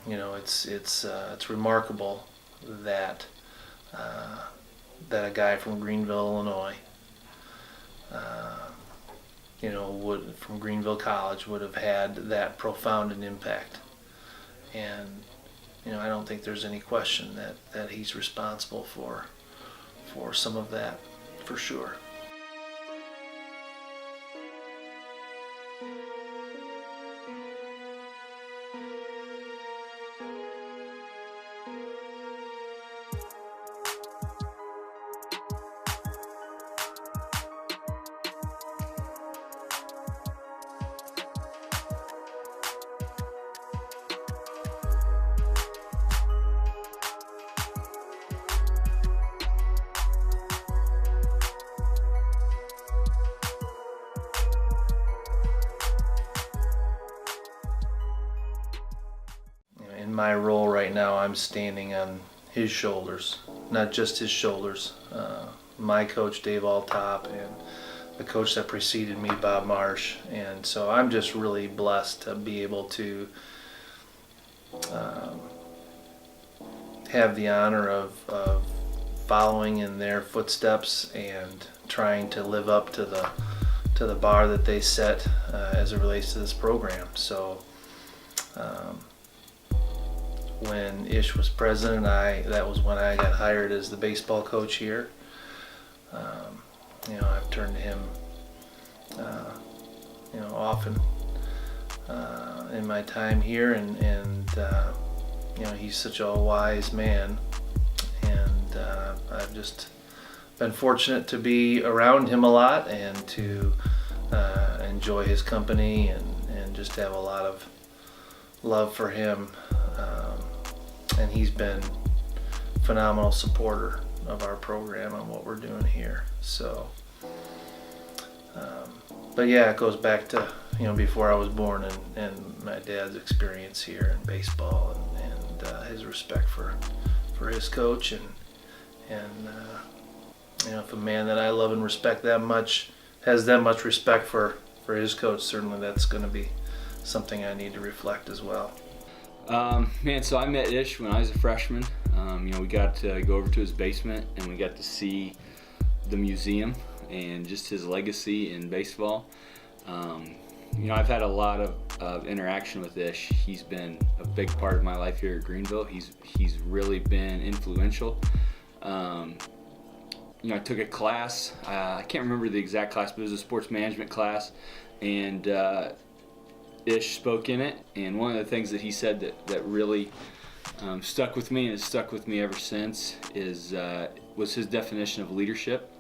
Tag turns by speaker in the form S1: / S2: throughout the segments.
S1: It's remarkable that that a guy from Greenville, Illinois, from Greenville College would have had that profound an impact. And I don't think there's any question that he's responsible for some of that, for sure. In my role right now, I'm standing on his shoulders, not just his shoulders. My coach, Dave Altop, and the coach that preceded me, Bob Marsh. And so I'm just really blessed to be able to have the honor of following in their footsteps and trying to live up to the bar that they set as it relates to this program. So when Ish was president, that was when I got hired as the baseball coach here. I've turned to him often in my time here, and he's such a wise man, and I've just been fortunate to be around him a lot and to enjoy his company and just have a lot of love for him. And he's been a phenomenal supporter of our program and what we're doing here. So, but yeah, it goes back to before I was born and my dad's experience here in baseball and his respect for his coach and if a man that I love and respect that much has that much respect for his coach, certainly that's going to be something I need to reflect as well.
S2: So I met Ish when I was a freshman. We got to go over to his basement and we got to see the museum and just his legacy in baseball. I've had a lot of interaction with Ish. He's been a big part of my life here at Greenville. He's really been influential. I took a class, I can't remember the exact class, but it was a sports management class, and Ish spoke in it, and one of the things that he said that really stuck with me and has stuck with me ever since was his definition of leadership.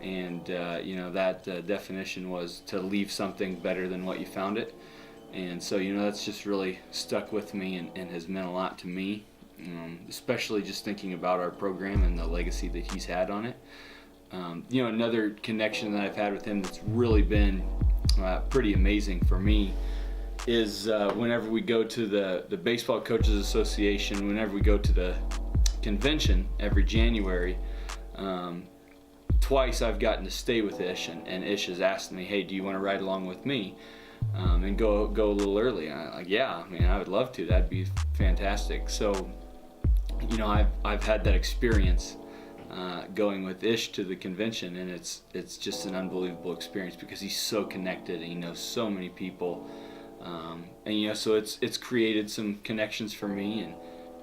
S2: And that definition was to leave something better than what you found it. And so that's just really stuck with me and has meant a lot to me, especially just thinking about our program and the legacy that he's had on it. Another connection that I've had with him that's really been pretty amazing for me is whenever we go to the Baseball Coaches Association, whenever we go to the convention every January, twice I've gotten to stay with Ish, and Ish has asked me, hey, do you want to ride along with me and go a little early? And I'm like, yeah, I would love to. That'd be fantastic. So, I've had that experience going with Ish to the convention, and it's just an unbelievable experience because he's so connected and he knows so many people. So it's created some connections for me,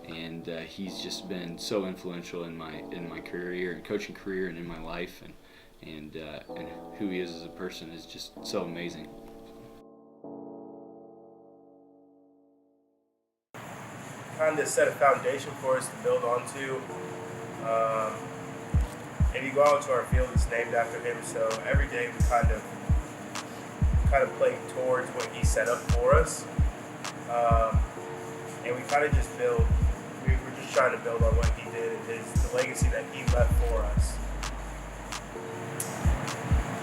S2: and he's just been so influential in my career and coaching career and in my life, and who he is as a person is just so amazing.
S3: Kind of set a foundation for us to build onto. If you go out to our field, it's named after him. So every day we kind of play towards what he set up for us, and we kind of just build. We're just trying to build on what he did and the legacy that he left for us.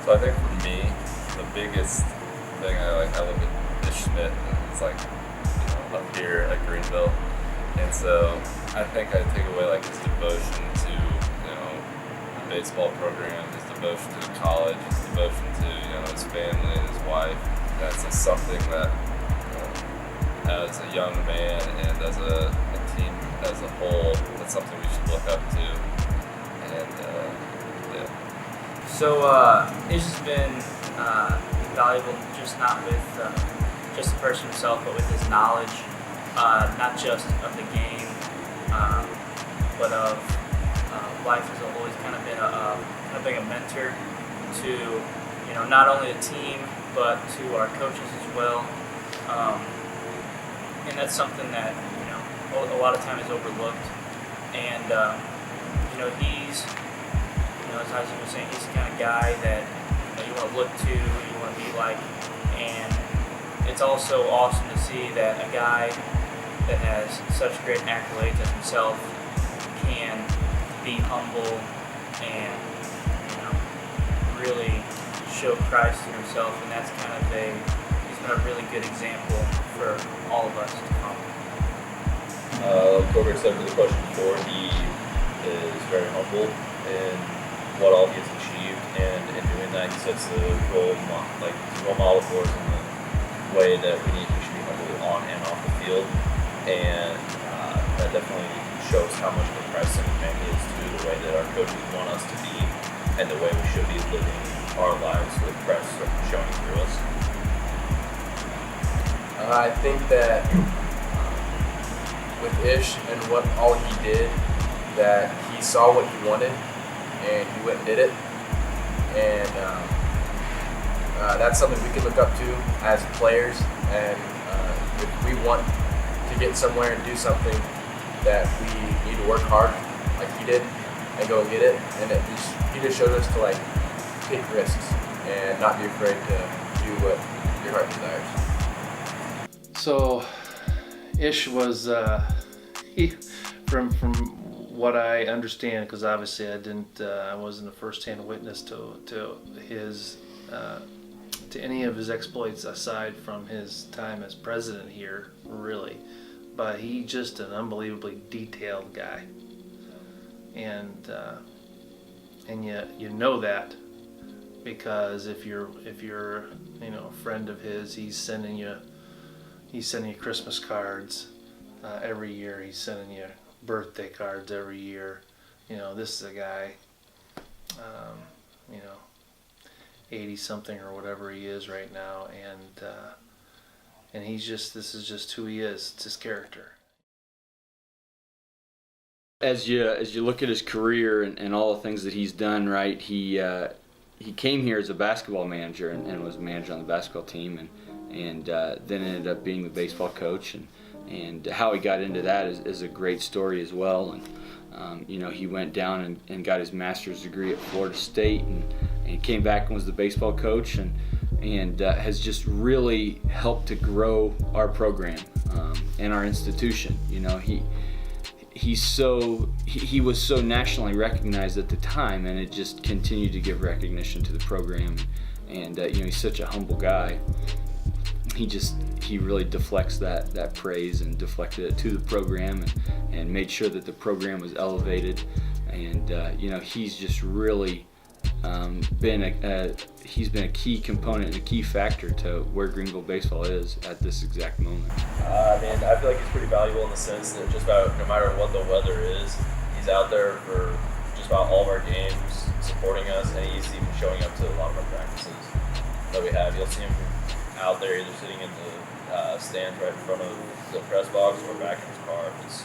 S4: So I think for me, the biggest thing I look at Ish Schmidt, and it's up here at Greenville, and so I think I take away his devotion to the baseball program, his devotion to the college, his devotion to his family and his wife. That's just something that I as a young man and as a team as a whole, that's something we should look up to. And yeah.
S5: So Ish has been valuable, just not with just the person himself, but with his knowledge, not just of the game, but of life as a whole. He's kind of been a mentor to, not only a team, but to our coaches as well. And that's something that, a lot of time is overlooked. And, he's, as Isaac was saying, he's the kind of guy that you want to look to, you want to be like. And it's also awesome to see that a guy that has such great accolades as himself can be humble and, really show Christ in himself. And that's kind of he's been a really good example for all of us to follow.
S6: Corbett said for the question before, he is very humble in what all he has achieved, and in doing that, he sets the role model for us in the way that we should be humble on and off the field, and that definitely shows how much of a Christ-centered man he is to the way that our coaches want us to be, and the way we should be living our lives with Christ showing through us.
S7: I think that with Ish and what all he did, that he saw what he wanted and he went and did it, and that's something we can look up to as players. And if we want to get somewhere and do something, that we need to work hard like he did and go and get it. And he just showed us to take risks and not be afraid to do what your heart desires.
S1: So, Ish was from what I understand, because obviously I wasn't a first-hand witness to his to any of his exploits aside from his time as president here, really. But he's just an unbelievably detailed guy, and you know that because if you're a friend of his, he's sending you Christmas cards every year. He's sending you birthday cards every year. This is a guy, 80 something or whatever he is right now, and this is just who he is. It's his character.
S2: As you look at his career and all the things that he's done, right? He came here as a basketball manager and was a manager on the basketball team, and then ended up being the baseball coach, and how he got into that is a great story as well. And he went down and got his master's degree at Florida State, and came back and was the baseball coach, and has just really helped to grow our program and our institution. He was so nationally recognized at the time, and it just continued to give recognition to the program. And he's such a humble guy. He really deflects that praise and deflected it to the program, and made sure that the program was elevated. And he's just really been a key component and a key factor to where Greenville Baseball is at this exact moment.
S6: I feel like he's pretty valuable in the sense that just about no matter what the weather is, he's out there for just about all of our games, supporting us, and he's even showing up to a lot of our practices that we have. You'll see him out there either sitting in the stands right in front of the press box or back in his car if it's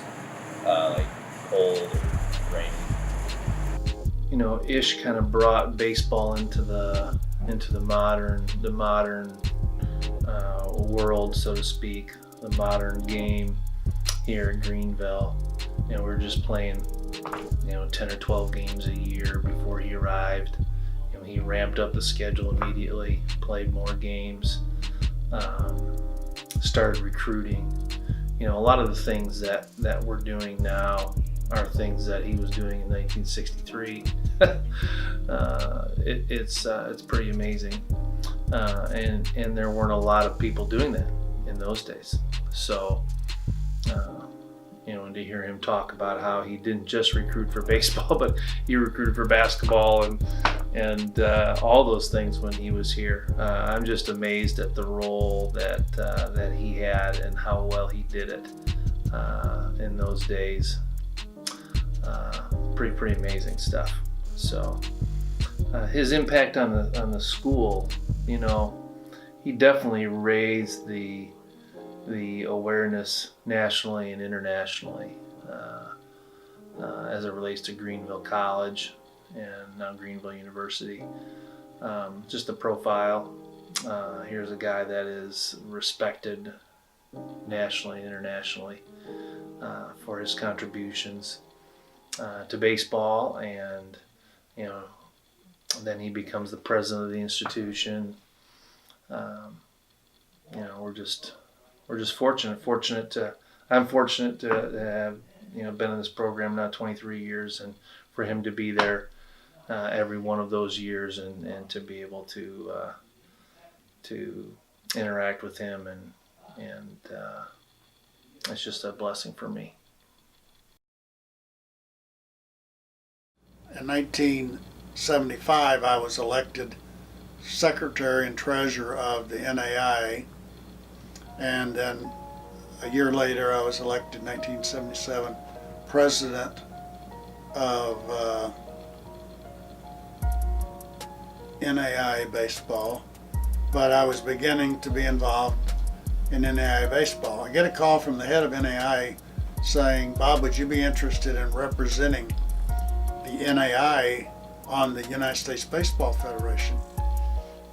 S6: cold or rainy.
S1: Ish kind of brought baseball into the modern world, so to speak, the modern game here in Greenville. We're just playing 10 or 12 games a year before he arrived. He ramped up the schedule immediately, played more games, started recruiting. A lot of the things that we're doing now are things that he was doing in 1963. It's pretty amazing, and there weren't a lot of people doing that in those days. So, and to hear him talk about how he didn't just recruit for baseball, but he recruited for basketball and all those things when he was here. I'm just amazed at the role that he had and how well he did it in those days. Pretty amazing stuff. So his impact on the school, you know, he definitely raised the awareness nationally and internationally as it relates to Greenville College and now Greenville University. Just the profile. Here's a guy that is respected nationally and internationally for his contributions to baseball, and you know, then he becomes the president of the institution. You know, we're just fortunate. I'm fortunate to have, you know, been in this program now 23 years, and for him to be there every one of those years, and to be able to interact with him, and it's just a blessing for me.
S8: In 1975, I was elected secretary and treasurer of the NAIA, and then a year later I was elected in 1977 president of NAIA baseball, but I was beginning to be involved in NAIA baseball. I get a call from the head of NAIA saying, "Bob, would you be interested in representing the NAIA on the United States Baseball Federation?"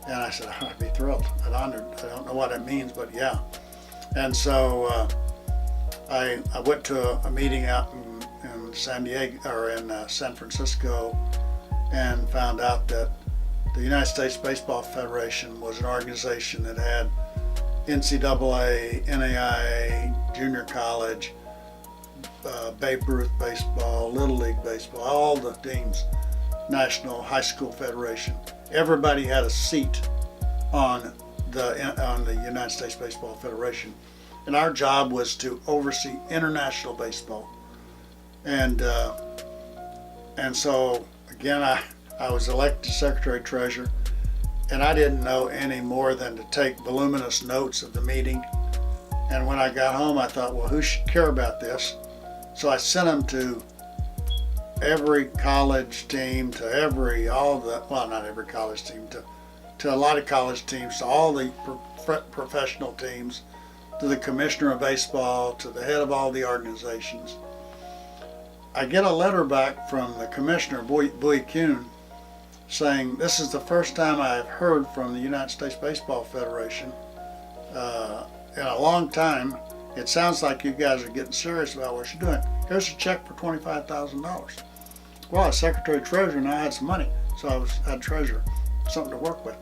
S8: And I said, "I'd be thrilled. I'd honored. I don't know what it means, but yeah." And so I went to a meeting out in San Diego, or in San Francisco, and found out that the United States Baseball Federation was an organization that had NCAA, NAIA, junior college, Babe Ruth baseball, Little League baseball, all the teams, National High School Federation. Everybody had a seat on the United States Baseball Federation, and our job was to oversee international baseball. And so again, I was elected secretary treasurer, and I didn't know any more than to take voluminous notes of the meeting. And when I got home, I thought, well, who should care about this? So I sent them to every college team, to not every college team, to a lot of college teams, to all the professional teams, to the commissioner of baseball, to the head of all the organizations. I get a letter back from the commissioner, Bowie Kuhn, saying, "This is the first time I've heard from the United States Baseball Federation in a long time. It sounds like you guys are getting serious about what you're doing. Here's a check for $25,000. Well, I was secretary treasurer and I had some money, so I had treasurer, something to work with.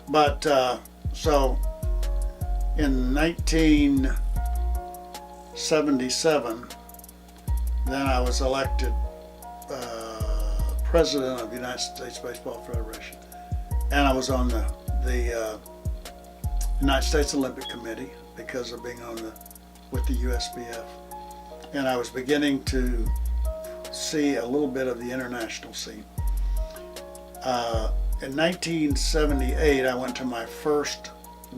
S8: But so in 1977, then I was elected president of the United States Baseball Federation, and I was on the United States Olympic Committee because of being with the USBF, and I was beginning to see a little bit of the international scene. In 1978, I went to my first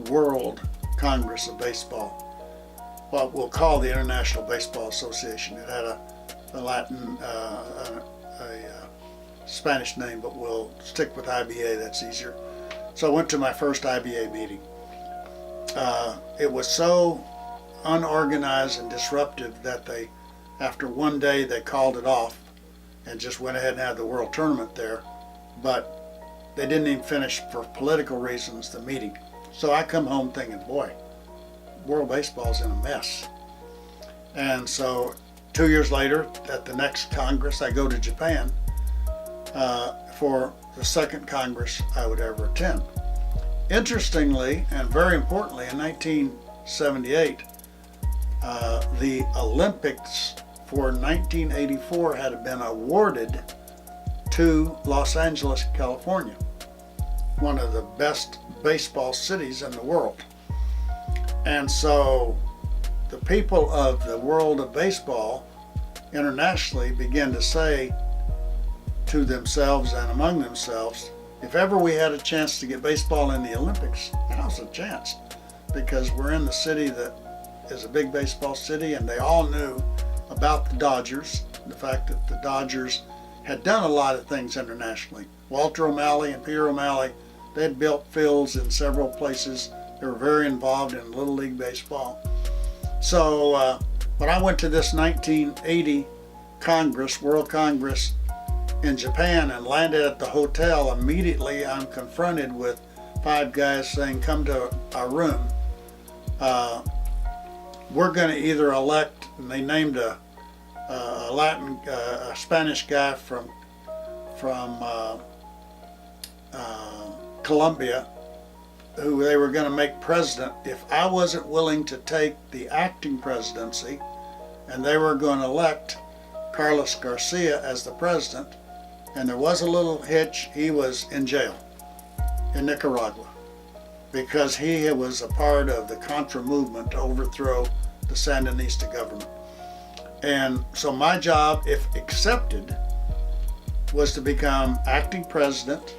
S8: World Congress of Baseball, what we'll call the International Baseball Association. It had a Latin, a Spanish name, but we'll stick with IBA, that's easier. So I went to my first IBA meeting. It was so unorganized and disruptive that after one day, they called it off and just went ahead and had the World Tournament there. But they didn't even finish, for political reasons, the meeting. So I come home thinking, boy, World Baseball's in a mess. And so 2 years later, at the next Congress, I go to Japan for the second Congress I would ever attend. Interestingly, and very importantly, in 1978, the Olympics for 1984 had been awarded to Los Angeles, California, one of the best baseball cities in the world. And so the people of the world of baseball internationally began to say, to themselves and among themselves, if ever we had a chance to get baseball in the Olympics, now's a chance, because we're in the city that is a big baseball city, and they all knew about the Dodgers, the fact that the Dodgers had done a lot of things internationally. Walter O'Malley and Peter O'Malley, they had built fields in several places. They were very involved in Little League Baseball. So when I went to this 1980 Congress, World Congress in Japan, and landed at the hotel, immediately I'm confronted with 5 guys saying, come to our room. We're going to either elect, and they named a Spanish guy from Colombia, who they were going to make president if I wasn't willing to take the acting presidency, and they were going to elect Carlos Garcia as the president. And there was a little hitch. He was in jail in Nicaragua because he was a part of the Contra movement to overthrow the Sandinista government. And so my job, if accepted, was to become acting president,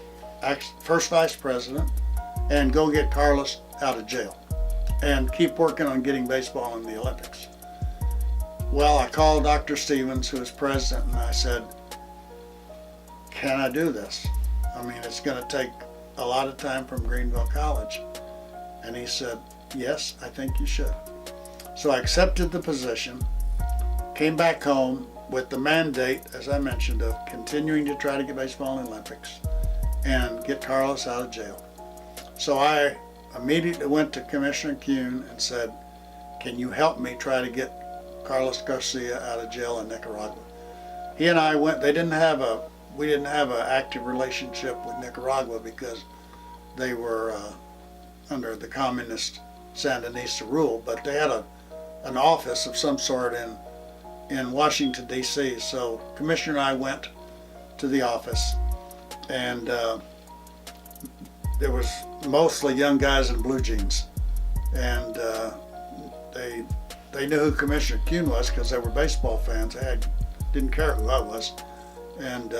S8: first vice president, and go get Carlos out of jail and keep working on getting baseball in the Olympics. Well, I called Dr. Stevens, who was president, and I said, can I do this? I mean, it's going to take a lot of time from Greenville College. And he said, yes, I think you should. So I accepted the position, came back home with the mandate, as I mentioned, of continuing to try to get baseball in the Olympics and get Carlos out of jail. So I immediately went to Commissioner Kuhn and said, can you help me try to get Carlos Garcia out of jail in Nicaragua? He and I went, we didn't have an active relationship with Nicaragua because they were under the communist Sandinista rule, but they had an office of some sort in Washington, D.C. So Commissioner and I went to the office, and there was mostly young guys in blue jeans, and they knew who Commissioner Kuhn was because they were baseball fans. They didn't care who I was. And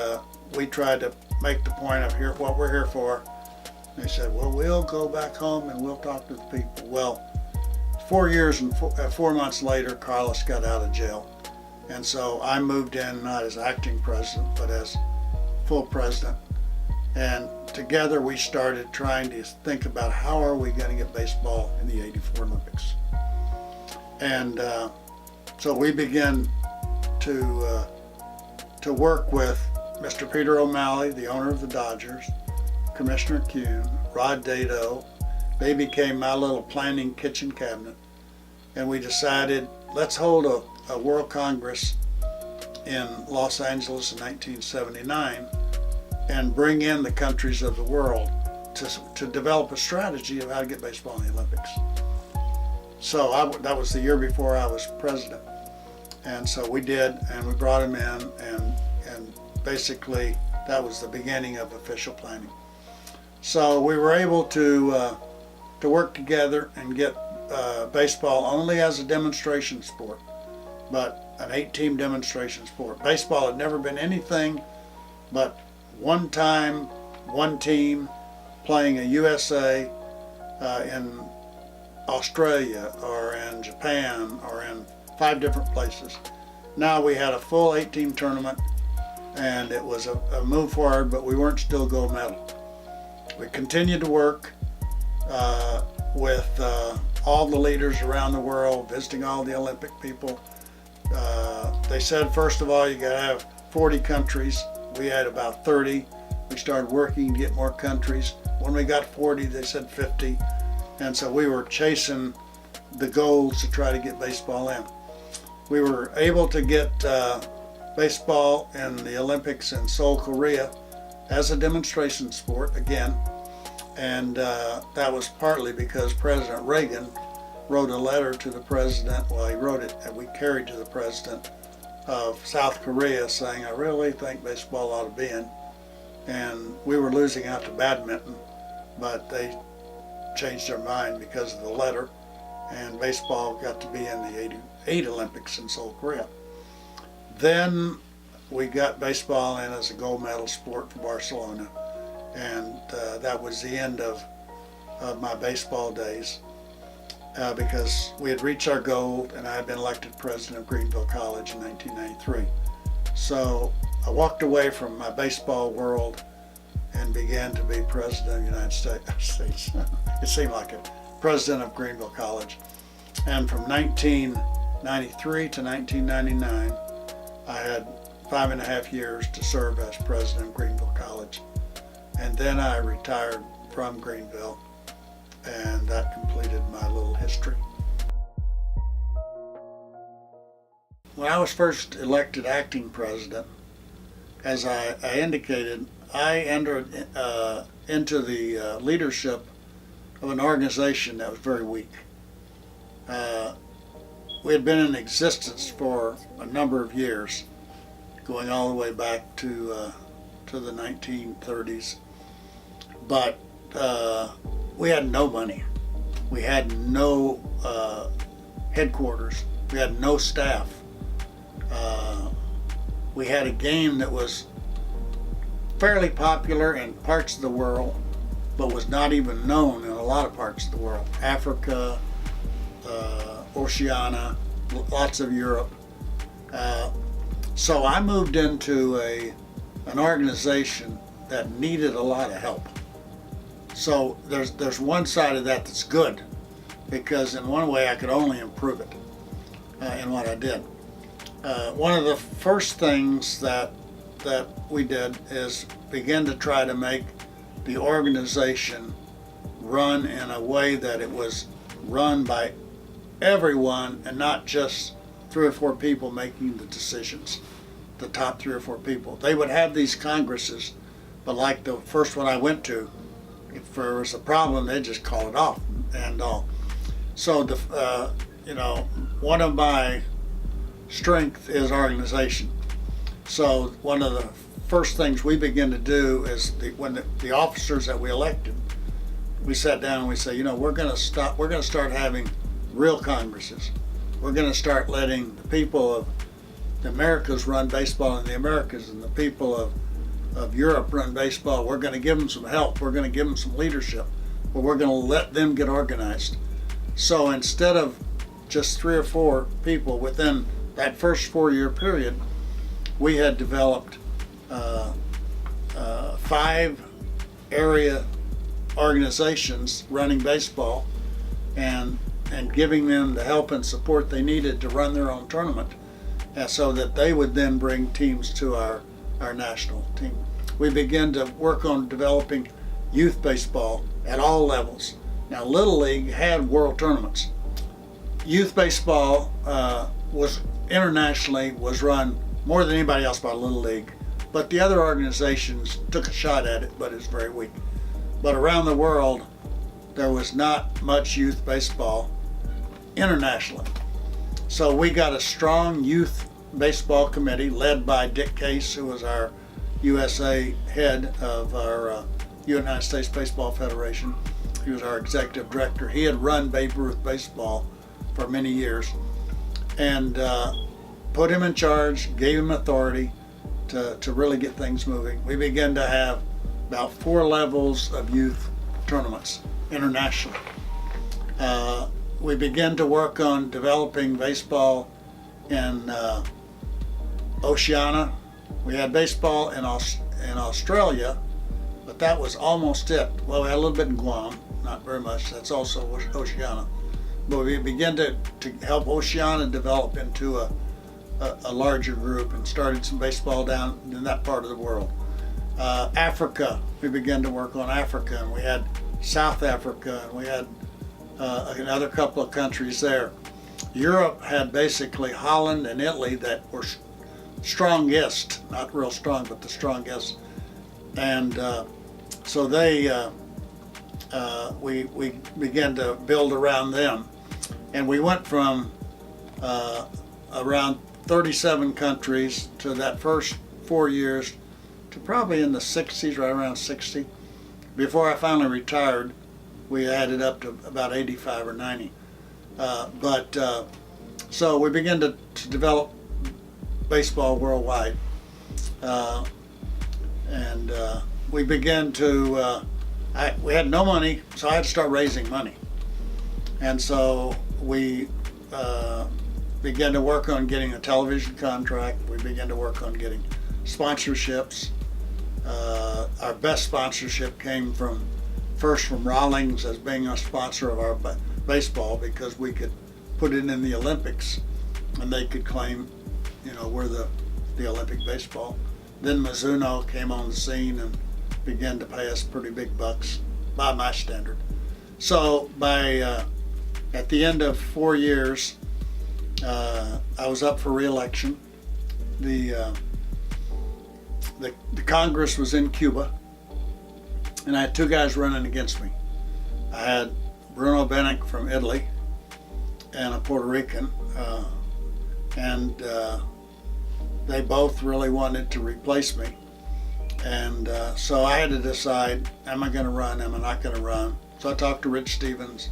S8: we tried to make the point of what we're here for. They said, well, we'll go back home and we'll talk to the people. Well, 4 years and 4 months later, Carlos got out of jail. And so I moved in not as acting president, but as full president. And together we started trying to think about how are we going to get baseball in the '84 Olympics. And so we began to work with Mr. Peter O'Malley, the owner of the Dodgers, Commissioner Kuhn, Rod Dado. They became my little planning kitchen cabinet. And we decided, let's hold a World Congress in Los Angeles in 1979 and bring in the countries of the world to develop a strategy of how to get baseball in the Olympics. So that was the year before I was president. And so we did, and we brought him in, and basically that was the beginning of official planning. So we were able to work together and get baseball only as a demonstration sport, but an 8-team demonstration sport. Baseball had never been anything but one time, one team playing a USA in Australia or in Japan or in 5 different places. Now we had a full 8-team tournament, and it was a move forward, but we weren't still gold medal. We continued to work with all the leaders around the world, visiting all the Olympic people. They said, first of all, you gotta have 40 countries. We had about 30. We started working to get more countries. When we got 40, they said 50. And so we were chasing the goals to try to get baseball in. We were able to get baseball in the Olympics in Seoul, Korea as a demonstration sport again. And that was partly because President Reagan wrote a letter to the president, well, he wrote it and we carried to the president of South Korea saying, I really think baseball ought to be in. And we were losing out to badminton, but they changed their mind because of the letter, and baseball got to be in the '88 Olympics in Seoul, Korea. Then we got baseball in as a gold medal sport for Barcelona, and that was the end of my baseball days because we had reached our goal, and I had been elected president of Greenville College in 1993. So I walked away from my baseball world and began to be president of the United States. It seemed like it. President of Greenville College. And from 1993 to 1999, I had 5.5 years to serve as president of Greenville College. And then I retired from Greenville, and that completed my little history. When I was first elected acting president, as I indicated, I entered into the leadership of an organization that was very weak. We had been in existence for a number of years, going all the way back to the 1930s, but we had no money. We had no headquarters. We had no staff. We had a game that was fairly popular in parts of the world, but was not even known in a lot of parts of the world. Africa, Oceania, lots of Europe. So I moved into an organization that needed a lot of help. So there's one side of that that's good, because in one way I could only improve it in what I did. One of the first things that we did is begin to try to make the organization run in a way that it was run by everyone and not just 3 or 4 people making the decisions, the top 3 or 4 people. They would have these congresses, but like the first one I went to, if there was a problem, they'd just call it off and all. So one of my strength is organization. So one of the first things we begin to do is when the officers that we elected, we sat down and we say, we're going to start having real congresses. We're going to start letting the people of the Americas run baseball in the Americas, and the people of Europe run baseball. We're going to give them some help. We're going to give them some leadership, but we're going to let them get organized. So instead of just 3 or 4 people within that first 4-year period, we had developed 5 area organizations running baseball and giving them the help and support they needed to run their own tournament, so that they would then bring teams to our national team. We began to work on developing youth baseball at all levels. Now, Little League had world tournaments. Youth baseball was internationally run more than anybody else by Little League, but the other organizations took a shot at it, but it's very weak. But around the world, there was not much youth baseball internationally. So we got a strong youth baseball committee led by Dick Case, who was our USA head of our United States Baseball Federation. He was our executive director. He had run Babe Ruth baseball for many years, and put him in charge, gave him authority to really get things moving. We began to have about 4 levels of youth tournaments internationally. We began to work on developing baseball in Oceania. We had baseball in Australia, but that was almost it. Well, we had a little bit in Guam, not very much. That's also Oceania. But we began to help Oceania develop into a larger group and started some baseball down in that part of the world. Africa, we began to work on Africa, and we had South Africa, and we had another couple of countries there. Europe had basically Holland and Italy that were strongest, not real strong, but the strongest. And so we began to build around them. And we went from around 37 countries to that first 4 years to probably in the 60s, right around 60. Before I finally retired, we added up to about 85 or 90. So we began to develop baseball worldwide. and we began to, we had no money, so I had to start raising money. And so we began to work on getting a television contract. We began to work on getting sponsorships. Our best sponsorship came first from Rawlings as being a sponsor of our baseball, because we could put it in the Olympics and they could claim, we're the Olympic baseball. Then Mizuno came on the scene and began to pay us pretty big bucks by my standard. So at the end of 4 years, I was up for re-election. The Congress was in Cuba, and I had two guys running against me. I had Bruno Benick from Italy and a Puerto Rican, and they both really wanted to replace me. And so I had to decide, am I going to run, am I not going to run? So I talked to Rich Stevens,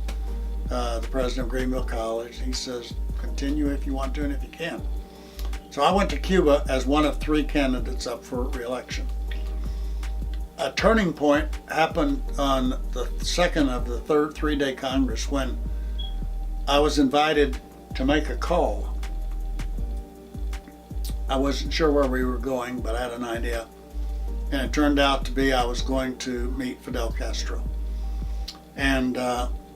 S8: the president of Greenville College. He says, continue if you want to and if you can. So I went to Cuba as one of 3 candidates up for re-election. A turning point happened on the second of the third 3-day Congress, when I was invited to make a call. I wasn't sure where we were going, but I had an idea. And it turned out to be I was going to meet Fidel Castro. And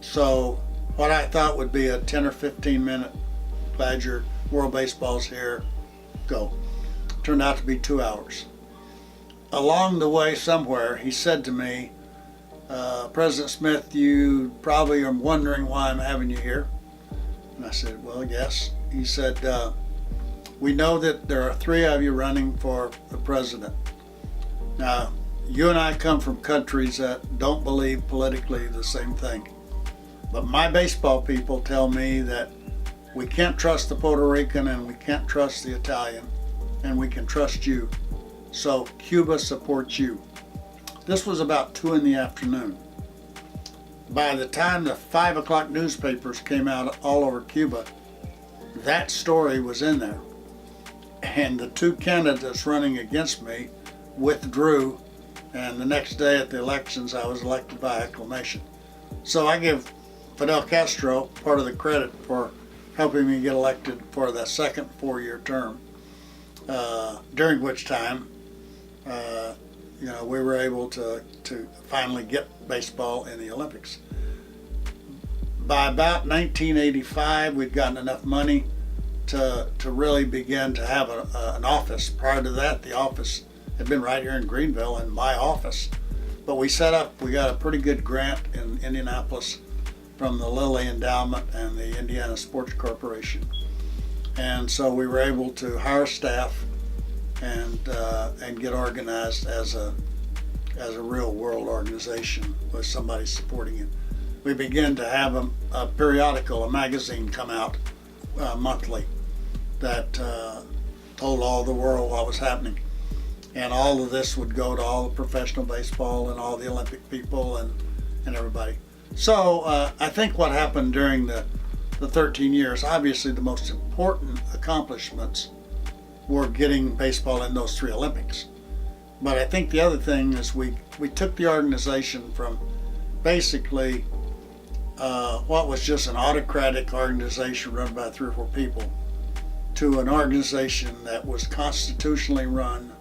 S8: so what I thought would be a 10 or 15 minute, glad your World Baseball's here, go. Turned out to be 2 hours. Along the way somewhere, he said to me, President Smith, you probably are wondering why I'm having you here. And I said, well, yes. He said, we know that there are 3 of you running for the president. Now, you and I come from countries that don't believe politically the same thing. But my baseball people tell me that we can't trust the Puerto Rican and we can't trust the Italian, and we can trust you. So Cuba supports you. This was about 2 in the afternoon. By the time the 5 o'clock newspapers came out all over Cuba, that story was in there. And the 2 candidates running against me withdrew, and the next day at the elections I was elected by acclamation. So I give Fidel Castro part of the credit for helping me get elected for the second 4-year term, during which time we were able to finally get baseball in the Olympics. By about 1985, we'd gotten enough money to really begin to have an office. Prior to that, the office had been right here in Greenville in my office. But we got a pretty good grant in Indianapolis from the Lilly Endowment and the Indiana Sports Corporation. And so we were able to hire staff and get organized as a real world organization with somebody supporting it. We began to have a periodical, a magazine come out monthly that told all the world what was happening. And all of this would go to all the professional baseball and all the Olympic people and everybody. So I think what happened during the 13 years, obviously the most important accomplishments were getting baseball in those 3 Olympics. But I think the other thing is we took the organization from basically what was just an autocratic organization run by 3 or 4 people to an organization that was constitutionally run,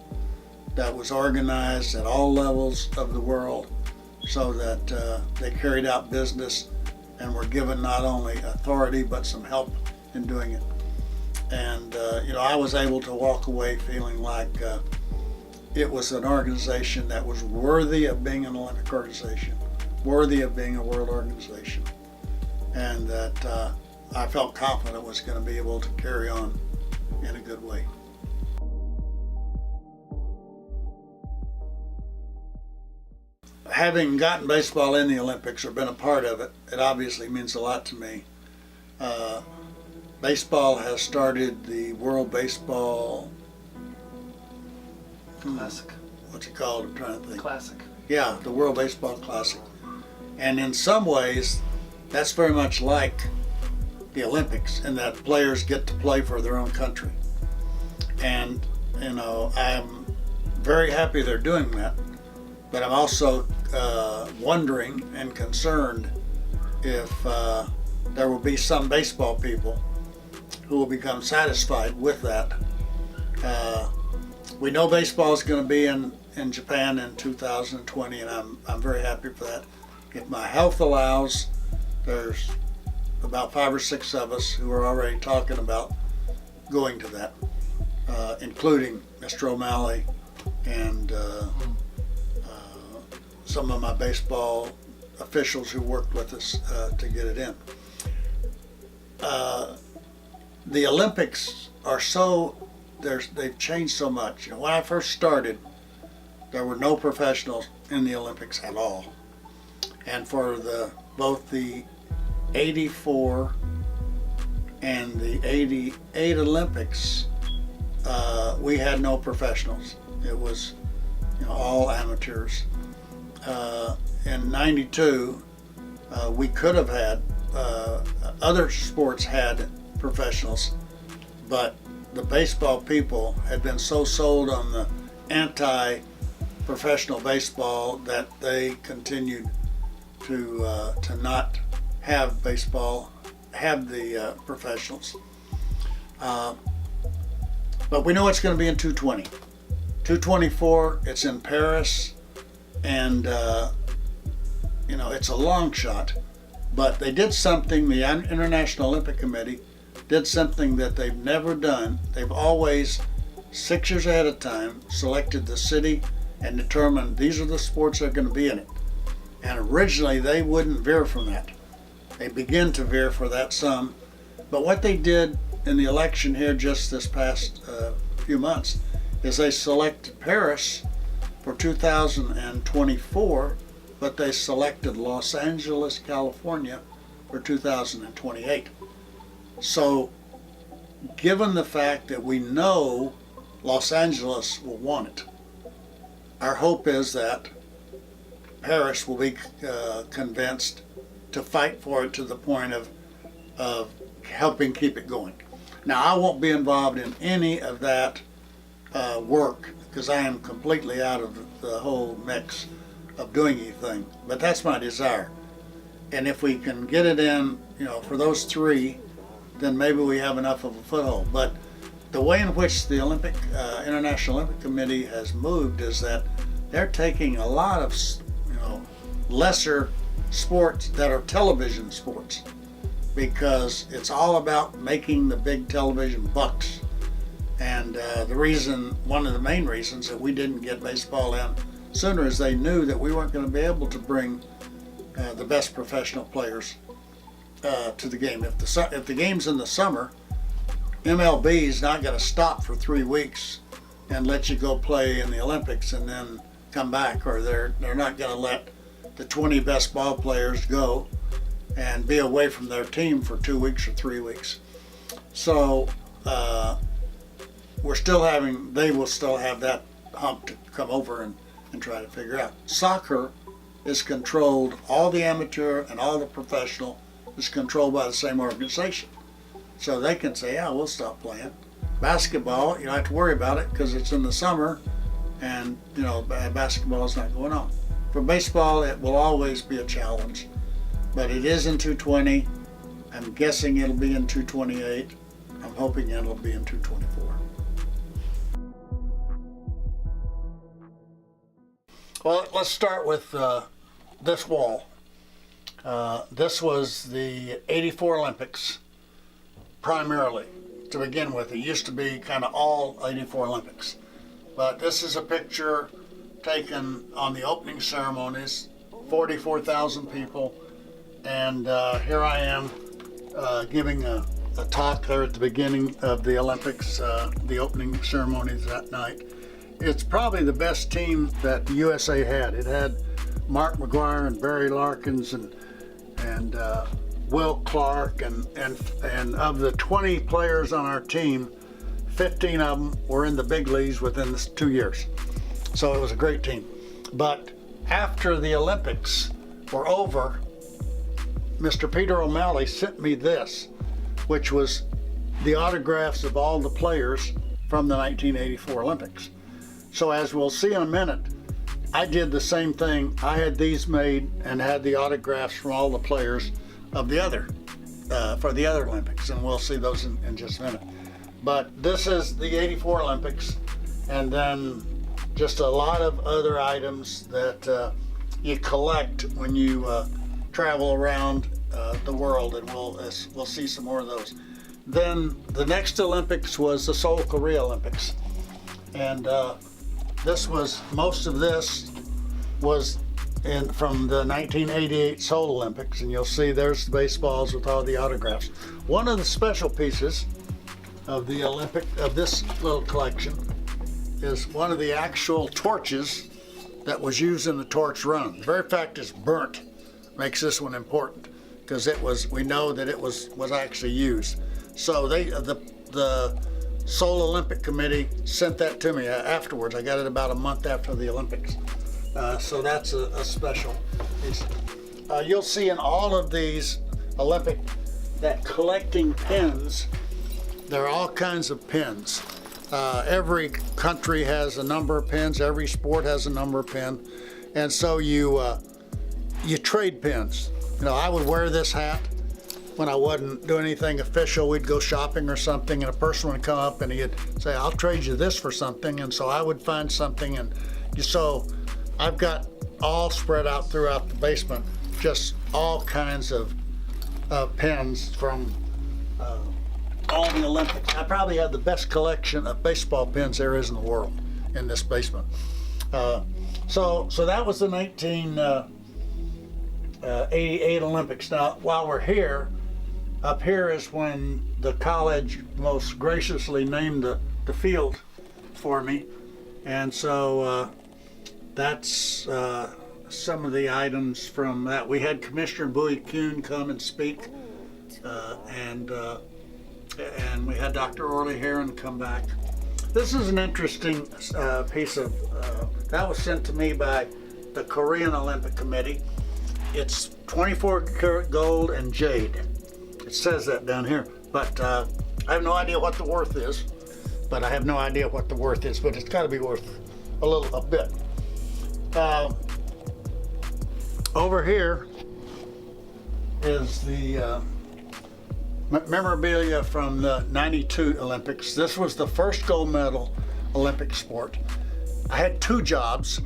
S8: that was organized at all levels of the world, so that they carried out business and were given not only authority but some help in doing it. And I was able to walk away feeling like it was an organization that was worthy of being an Olympic organization, worthy of being a world organization, and that I felt confident it was going to be able to carry on in a good way. Having gotten baseball in the Olympics or been a part of it, it obviously means a lot to me. Baseball has started the World Baseball
S1: Classic.
S8: What's it called? I'm trying to think.
S1: Classic.
S8: Yeah, the World Baseball Classic. And in some ways, that's very much like the Olympics in that players get to play for their own country. And, very happy they're doing that, but I'm also wondering and concerned if there will be some baseball people who will become satisfied with that. We know baseball is going to be in Japan in 2020, and I'm very happy for that. If my health allows, there's about 5 or 6 of us who are already talking about going to that, including Mr. O'Malley and some of my baseball officials who worked with us to get it in. The Olympics are they've changed so much. When I first started, there were no professionals in the Olympics at all. And for both the 84 and the 88 Olympics, we had no professionals. It was all amateurs. In 92, we could have had, other sports had professionals, but the baseball people had been so sold on the anti-professional baseball that they continued to not have baseball, have the professionals. But we know it's going to be in 220. 224, it's in Paris, and it's a long shot, but they did something, the International Olympic Committee did something that they've never done. They've always, 6 years ahead of time, selected the city and determined these are the sports that are going to be in it. And originally they wouldn't veer from that. They begin to veer for that some. But what they did in the election here just this past few months is they selected Paris for 2024, but they selected Los Angeles, California for 2028. So given the fact that we know Los Angeles will want it, our hope is that Paris will be convinced to fight for it to the point of helping keep it going. Now, I won't be involved in any of that work because I am completely out of the whole mix of doing anything, but that's my desire. And if we can get it in, for those 3, then maybe we have enough of a foothold. But the way in which the International Olympic Committee has moved is that they're taking a lot of lesser sports that are television sports, because it's all about making the big television bucks. And one of the main reasons that we didn't get baseball in sooner is they knew that we weren't going to be able to bring the best professional players to the game. If the game's in the summer, MLB is not going to stop for 3 weeks and let you go play in the Olympics and then come back, or they're not going to let the 20 best ball players go and be away from their team for 2 weeks or 3 weeks. So they will still have that hump to come over and try to figure out. Soccer is controlled, all the amateur and all the professional is controlled by the same organization. So they can say, yeah, we'll stop playing. Basketball, you don't have to worry about it because it's in the summer and basketball is not going on. For baseball, it will always be a challenge, but it is in 220. I'm guessing it'll be in 228. I'm hoping it'll be in 224. Well, let's start with this wall. This was the 84 Olympics, primarily, to begin with. It used to be kind of all 84 Olympics. But this is a picture taken on the opening ceremonies, 44,000 people. And here I am giving a talk there at the beginning of the Olympics, the opening ceremonies that night. It's probably the best team that the USA had. It had Mark McGuire and Barry Larkins and Will Clark, and of the 20 players on our team, 15 of them were in the big leagues within 2 years. So it was a great team. But after the Olympics were over, Mr. Peter O'Malley sent me this, which was the autographs of all the players from the 1984 Olympics. So as we'll see in a minute, I did the same thing. I had these made and had the autographs from all the players of the other, for the other Olympics, and we'll see those in just a minute. But this is the '84 Olympics, and then just a lot of other items that you collect when you travel around the world, and we'll see some more of those. Then the next Olympics was the Seoul, Korea Olympics, and most of this was from the 1988 Seoul Olympics, and you'll see there's the baseballs with all the autographs. One of the special pieces of this little collection is one of the actual torches that was used in the torch run. The very fact it's burnt makes this one important, because we know that it was actually used. So the Seoul Olympic Committee sent that to me afterwards. I got it about a month after the Olympics. So that's a special piece. You'll see in all of these Olympic that collecting pins, there are all kinds of pins. Every country has a number of pins, every sport has a number of pins, and so you trade pins. I would wear this hat when I wasn't doing anything official. We'd go shopping or something, and a person would come up and he'd say, "I'll trade you this for something," and so I would find something, and so I've got all spread out throughout the basement, just all kinds of pins from all the Olympics. I probably have the best collection of baseball pins there is in the world in this basement. So that was the 1988 Olympics. Now, while we're here, up here is when the college most graciously named the field for me, and so that's some of the items from that. We had Commissioner Bowie Kuhn come and speak, and we had Dr. Orley Heron come back. This is an interesting piece of, that was sent to me by the Korean Olympic Committee. It's 24 karat gold and jade. It says that down here, but I have no idea what the worth is. But it's got to be worth a bit. Over here is the memorabilia from the '92 Olympics. This was the first gold medal Olympic sport. I had two jobs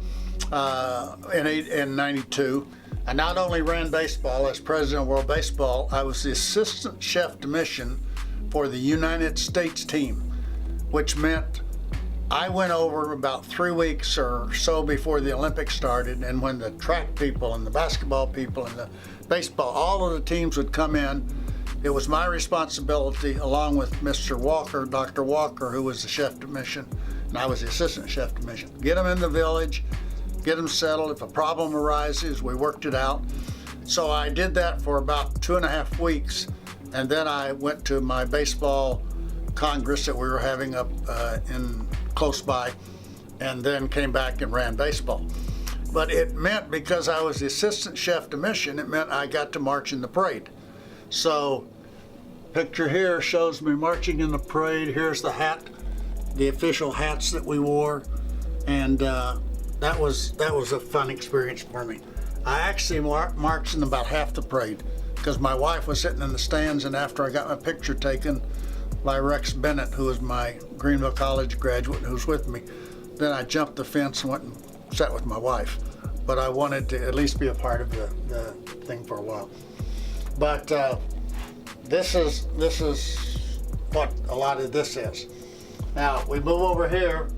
S8: in '92. I not only ran baseball as president of World Baseball, I was the assistant chef de mission for the United States team, which meant I went over about 3 weeks or so before the Olympics started, and when the track people and the basketball people and the baseball, all of the teams would come in, it was my responsibility, along with Mr. Walker, Dr. Walker, who was the chef de mission, and I was the assistant chef de mission. Get them in the village, get them settled. If a problem arises, we worked it out. So I did that for about 2.5 weeks, and then I went to my baseball congress that we were having up close by, and then came back and ran baseball. But it meant, because I was the assistant chef de mission, it meant I got to march in the parade. So picture here shows me marching in the parade. Here's the hat, the official hats that we wore, and that was a fun experience for me. I actually marched in about half the parade because my wife was sitting in the stands, and after I got my picture taken by Rex Bennett, who was my Greenville College graduate who was with me, then I jumped the fence and went and sat with my wife. But I wanted to at least be a part of the thing for a while. But this is what a lot of this is. Now we move over here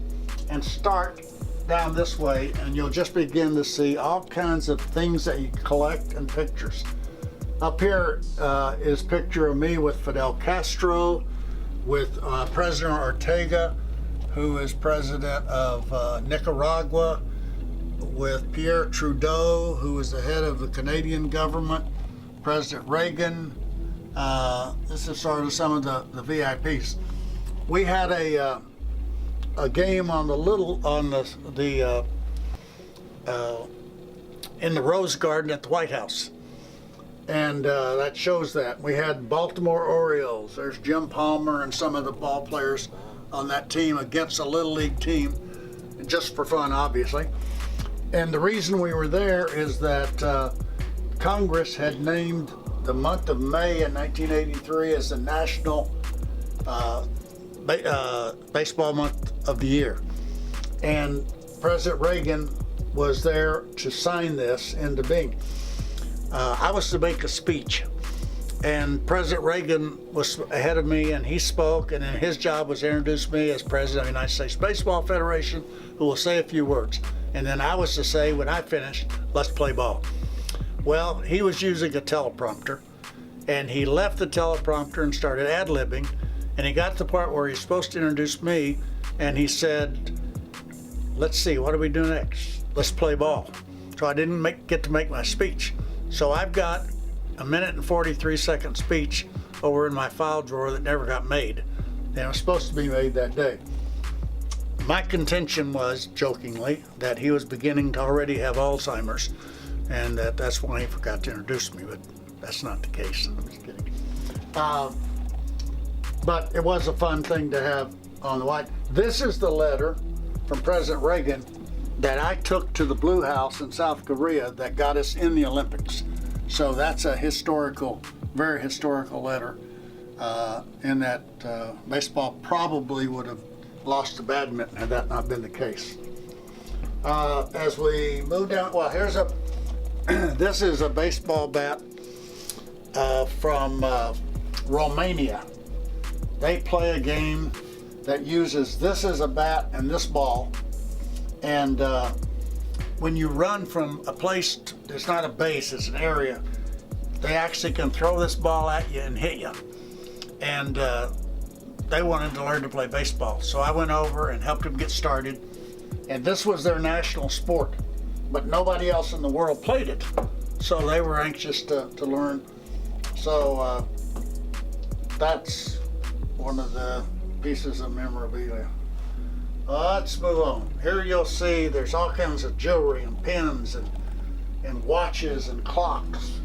S8: and start down this way, and you'll just begin to see all kinds of things that you collect and pictures. Up here is a picture of me with Fidel Castro, with President Ortega, who is president of Nicaragua, with Pierre Trudeau, who is the head of the Canadian government, President Reagan. This is sort of some of the VIPs. We had a game on in the Rose Garden at the White House, and that shows that we had Baltimore Orioles. There's Jim Palmer and some of the ball players on that team against a little league team, just for fun, obviously. And the reason we were there is that Congress had named the month of May in 1983 as the National Baseball Month of the Year. And President Reagan was there to sign this into being. I was to make a speech, and President Reagan was ahead of me, and he spoke, and then his job was to introduce me as President of the United States Baseball Federation, who will say a few words. And then I was to say, when I finished, let's play ball. Well, he was using a teleprompter, and he left the teleprompter and started ad-libbing, and he got to the part where he's supposed to introduce me, and he said, let's see, what do we do next? Let's play ball. So I didn't get to make my speech. So I've got a 1 and 43-second speech over in my file drawer that never got made. And it was supposed to be made that day. My contention was, jokingly, that he was beginning to already have Alzheimer's, and that's why he forgot to introduce me, but that's not the case. I'm just kidding. But it was a fun thing to have on the white. This is the letter from President Reagan that I took to the Blue House in South Korea that got us in the Olympics. So that's a historical, very historical letter in that baseball probably would have lost to badminton had that not been the case. As we move down, well, here's this is a baseball bat from Romania. They play a game that uses this as a bat and this ball. And when you run from a place, it's not a base, it's an area, they actually can throw this ball at you and hit you. And they wanted to learn to play baseball. So I went over and helped them get started. And this was their national sport, but nobody else in the world played it. So they were anxious to learn. So that's one of the pieces of memorabilia. Let's move on. Here you'll see there's all kinds of jewelry and pins and watches and clocks.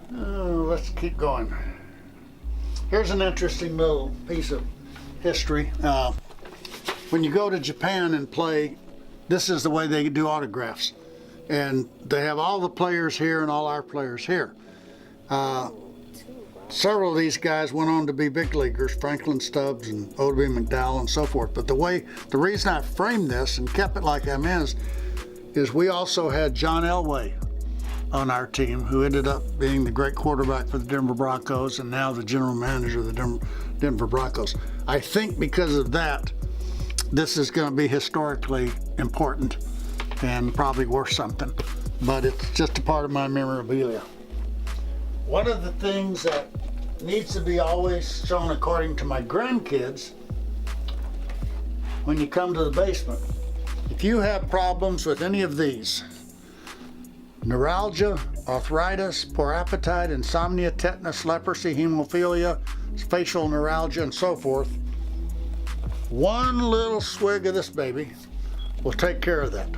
S8: Let's keep going. Here's an interesting little piece of history. When you go to Japan and play, this is the way they do autographs. And they have all the players here and all our players here. Several of these guys went on to be big leaguers, Franklin Stubbs and Odie McDowell and so forth. But the reason I framed this and kept it like I'm is we also had John Elway on our team, who ended up being the great quarterback for the Denver Broncos and now the general manager of the Denver Broncos. I think because of that, this is going to be historically important and probably worth something. But it's just a part of my memorabilia. One of the things that needs to be always shown according to my grandkids when you come to the basement, if you have problems with any of these, neuralgia, arthritis, poor appetite, insomnia, tetanus, leprosy, hemophilia, facial neuralgia, and so forth, one little swig of this baby will take care of that.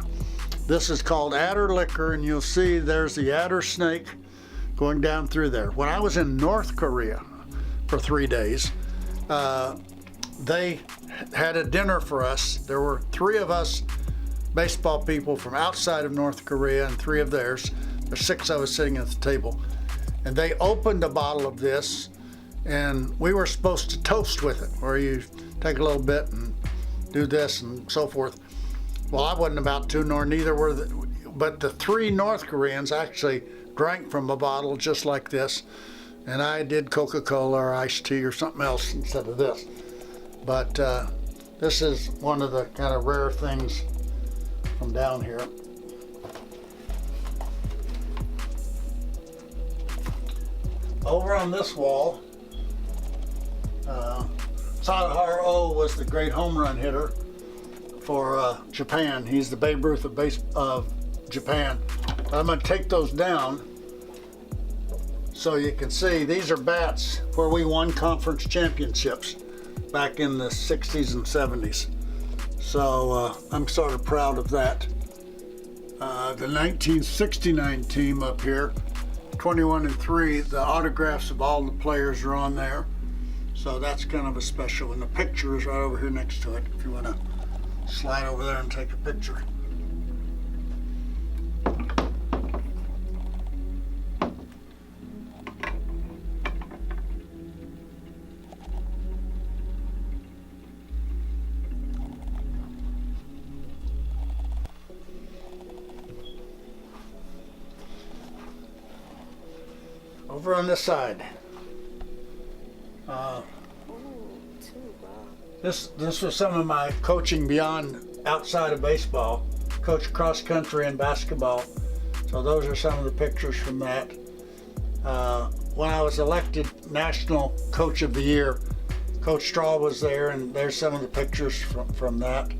S8: This is called adder liquor, and you'll see there's the adder snake going down through there. When I was in North Korea for 3 days, they had a dinner for us. There were 3 of us baseball people from outside of North Korea and 3 of theirs. There's 6 of us sitting at the table. And they opened a bottle of this, and we were supposed to toast with it, where you take a little bit and do this and so forth. Well, I wasn't about to, nor neither were but the 3 North Koreans actually drank from a bottle just like this, and I did Coca-Cola or iced tea or something else instead of this. But this is one of the kind of rare things from down here. Over on this wall, Sadaharu was the great home run hitter for Japan. He's the Babe Ruth of Japan. I'm going to take those down so you can see these are bats where we won conference championships back in the 60s and 70s. So I'm sort of proud of that. The 1969 team up here 21 and 3, the autographs of all the players are on there. So that's kind of a special. And the picture is right over here next to it if you want to slide over there and take a picture. Over on this side. This was some of my coaching beyond outside of baseball. Coached cross country and basketball. So those are some of the pictures from that. When I was elected National Coach of the Year, Coach Straw was there, and there's some of the pictures from that.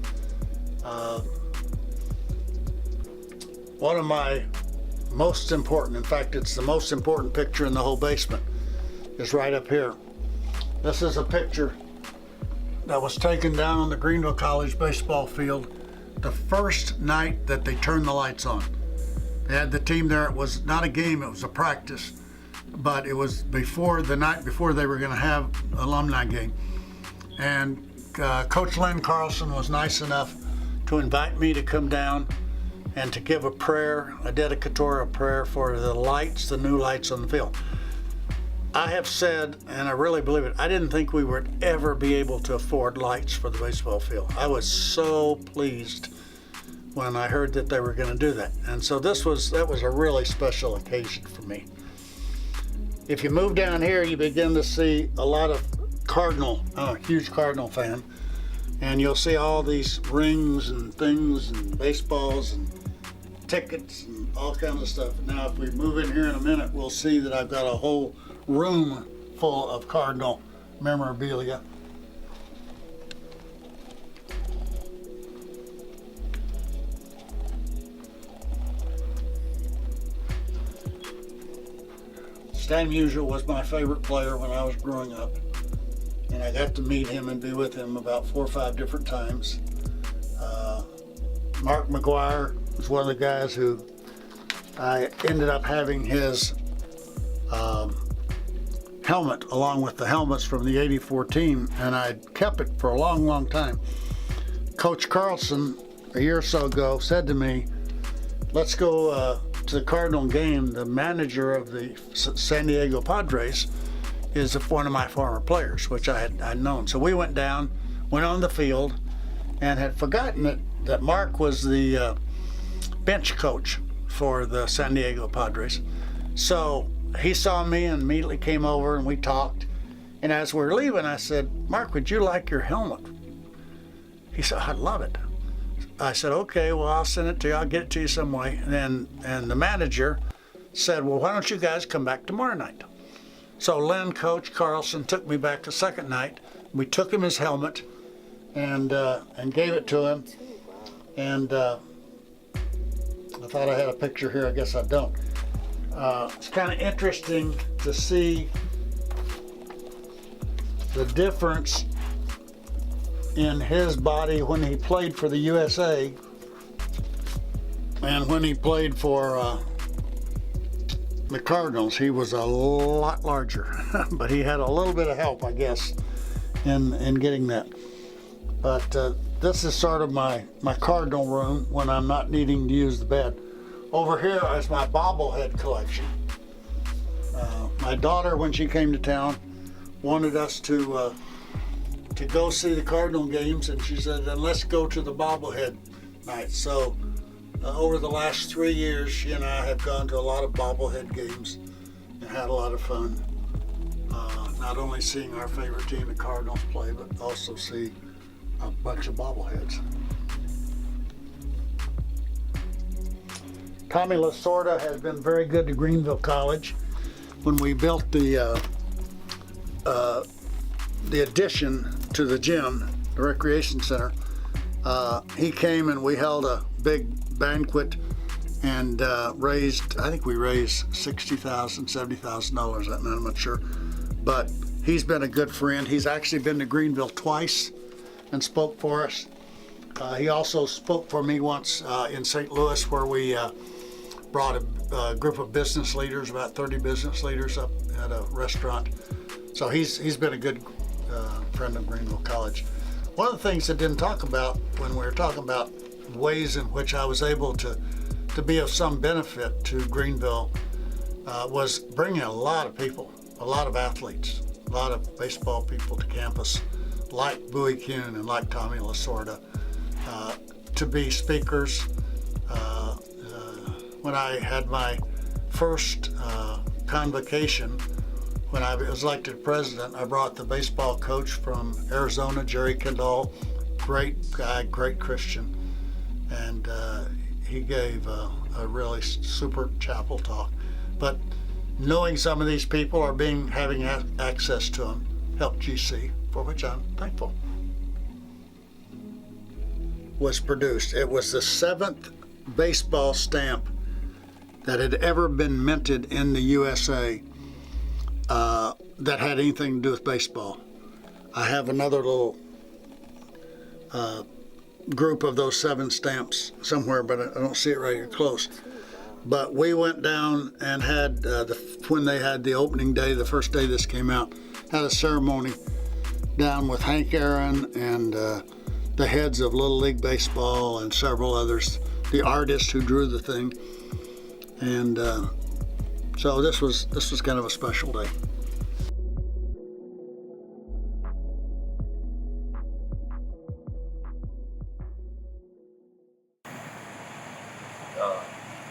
S8: One of my most important, in fact, it's the most important picture in the whole basement, is right up here. This is a picture that was taken down on the Greenville College baseball field the first night that they turned the lights on. They had the team there. It was not a game, it was a practice, but it was before the night before they were going to have alumni game. And Coach Len Carlson was nice enough to invite me to come down and to give a prayer, a dedicatory prayer for the lights, the new lights on the field. I have said, and I really believe it, I didn't think we would ever be able to afford lights for the baseball field. I was so pleased when I heard that they were going to do that. And so that was a really special occasion for me. If you move down here, you begin to see a lot of Cardinal. I'm a huge Cardinal fan. And you'll see all these rings and things and baseballs and tickets and all kinds of stuff. Now, if we move in here in a minute, we'll see that I've got a whole room full of Cardinal memorabilia. Stan Musial was my favorite player when I was growing up, and I got to meet him and be with him about 4 or 5 different times. Mark McGuire was one of the guys who I ended up having his helmet along with the helmets from the '84 team, and I kept it for a long, long time. Coach Carlson, a year or so ago, said to me, let's go to the Cardinal game. The manager of the San Diego Padres is one of my former players, which I'd known. So we went down, went on the field, and had forgotten that Mark was the bench coach for the San Diego Padres. So he saw me and immediately came over and we talked. And as we were leaving, I said, Mark, would you like your helmet? He said, I'd love it. I said, okay, well, I'll send it to you. I'll get it to you some way. And the manager said, well, why don't you guys come back tomorrow night? So Len, Coach Carlson, took me back the second night. We took him his helmet and gave it to him. And I thought I had a picture here. I guess I don't. It's kind of interesting to see the difference in his body when he played for the USA and when he played for the Cardinals. He was a lot larger, but he had a little bit of help, I guess, in getting that. But this is sort of my Cardinal room when I'm not needing to use the bed. Over here is my bobblehead collection. My daughter, when she came to town, wanted us to go see the Cardinal games, and she said, then let's go to the bobblehead night. So over the last 3 years, she and I have gone to a lot of bobblehead games and had a lot of fun. Not only seeing our favorite team, the Cardinals, play, but also see a bunch of bobbleheads. Tommy Lasorda has been very good to Greenville College. When we built the addition to the gym, the recreation center, he came and we held a big banquet and raised, I think we raised $60,000, $70,000 that night, I'm not sure. But he's been a good friend. He's actually been to Greenville twice and spoke for us. He also spoke for me once in St. Louis, where we brought a group of business leaders, about 30 business leaders up at a restaurant. So he's been a good friend of Greenville College. One of the things I didn't talk about when we were talking about ways in which I was able to be of some benefit to Greenville was bringing a lot of people, a lot of athletes, a lot of baseball people to campus, like Bowie Kuhn and like Tommy Lasorda, to be speakers. When I had my first convocation, when I was elected president, I brought the baseball coach from Arizona, Jerry Kendall, great guy, great Christian, and he gave a really super chapel talk. But knowing some of these people or having access to them helped GC, for which I'm thankful. Was produced. It was the 7th baseball stamp that had ever been minted in the USA that had anything to do with baseball. I have another little group of those 7 stamps somewhere, but I don't see it right here close. But we went down and had, when they had the opening day, the first day this came out, had a ceremony down with Hank Aaron and the heads of Little League Baseball and several others, the artist who drew the thing. And so this was kind of a special day.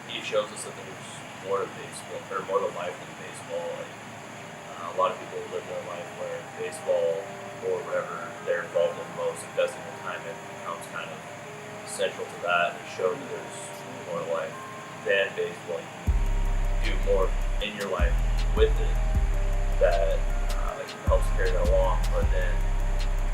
S6: He shows us that there's more to baseball, or more to life than baseball. Like, a lot of people live their life where baseball or whatever they're involved in most, investing their time in, becomes kind of central to that. And show that there's more to life than baseball. You do more in your life with it that helps carry that along. But then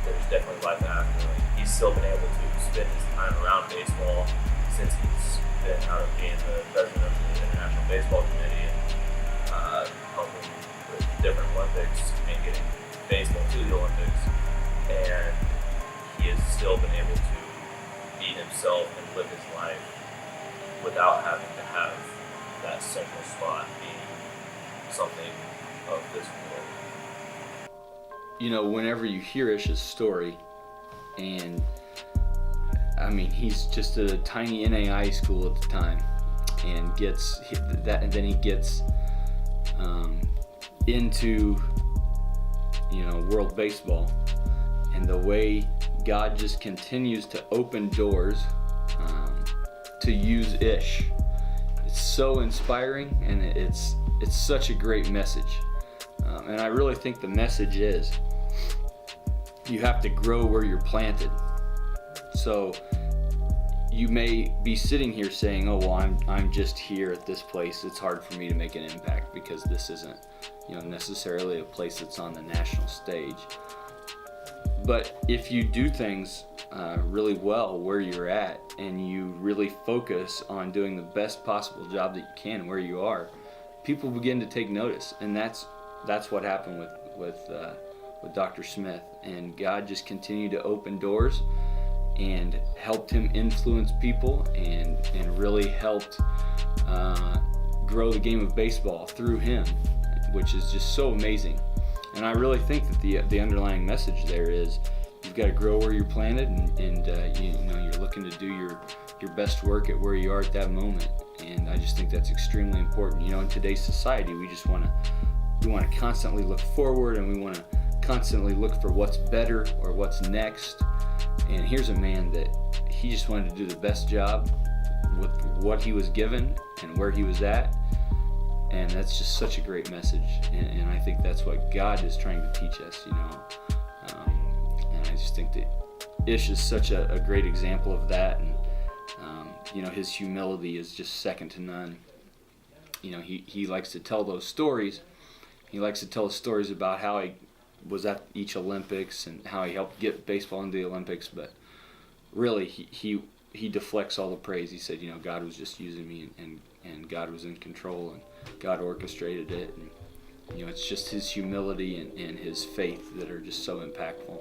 S6: there's definitely life after. Like, he's still been able to spend his time around baseball since he's been out of being the president of the International Baseball Committee and helping with different Olympics and getting baseball to the Olympics. And he has still been able to be himself and live his life without having to have that central spot being something of this world.
S2: You know, whenever you hear Ish's story, and I mean, he's just at a tiny NAI school at the time, and gets that, and then he gets into, you know, world baseball, and the way God just continues to open doors to use Ish. It's so inspiring, and it's such a great message. And I really think the message is you have to grow where you're planted. So you may be sitting here saying, oh, well, I'm just here at this place. It's hard for me to make an impact because this isn't, you know, necessarily a place that's on the national stage. But if you do things really well where you're at, and you really focus on doing the best possible job that you can where you are, people begin to take notice. And that's what happened with Dr. Smith. And God just continued to open doors and helped him influence people, and really helped grow the game of baseball through him, which is just so amazing. And I really think that the underlying message there is you've got to grow where you're planted, and you know, you're looking to do your best work at where you are at that moment. And I just think that's extremely important. You know, in today's society, we want to constantly look forward, and we want to constantly look for what's better or what's next. And here's a man that he just wanted to do the best job with what he was given and where he was at. And that's just such a great message. And I think that's what God is trying to teach us, you know. And I just think that Ish is such a great example of that. And, you know, his humility is just second to none. You know, he likes to tell those stories. He likes to tell stories about how he was at each Olympics and how he helped get baseball into the Olympics, but really he deflects all the praise. He said, you know, God was just using me, and God was in control, and God orchestrated it. And, you know, it's just his humility and his faith that are just so impactful.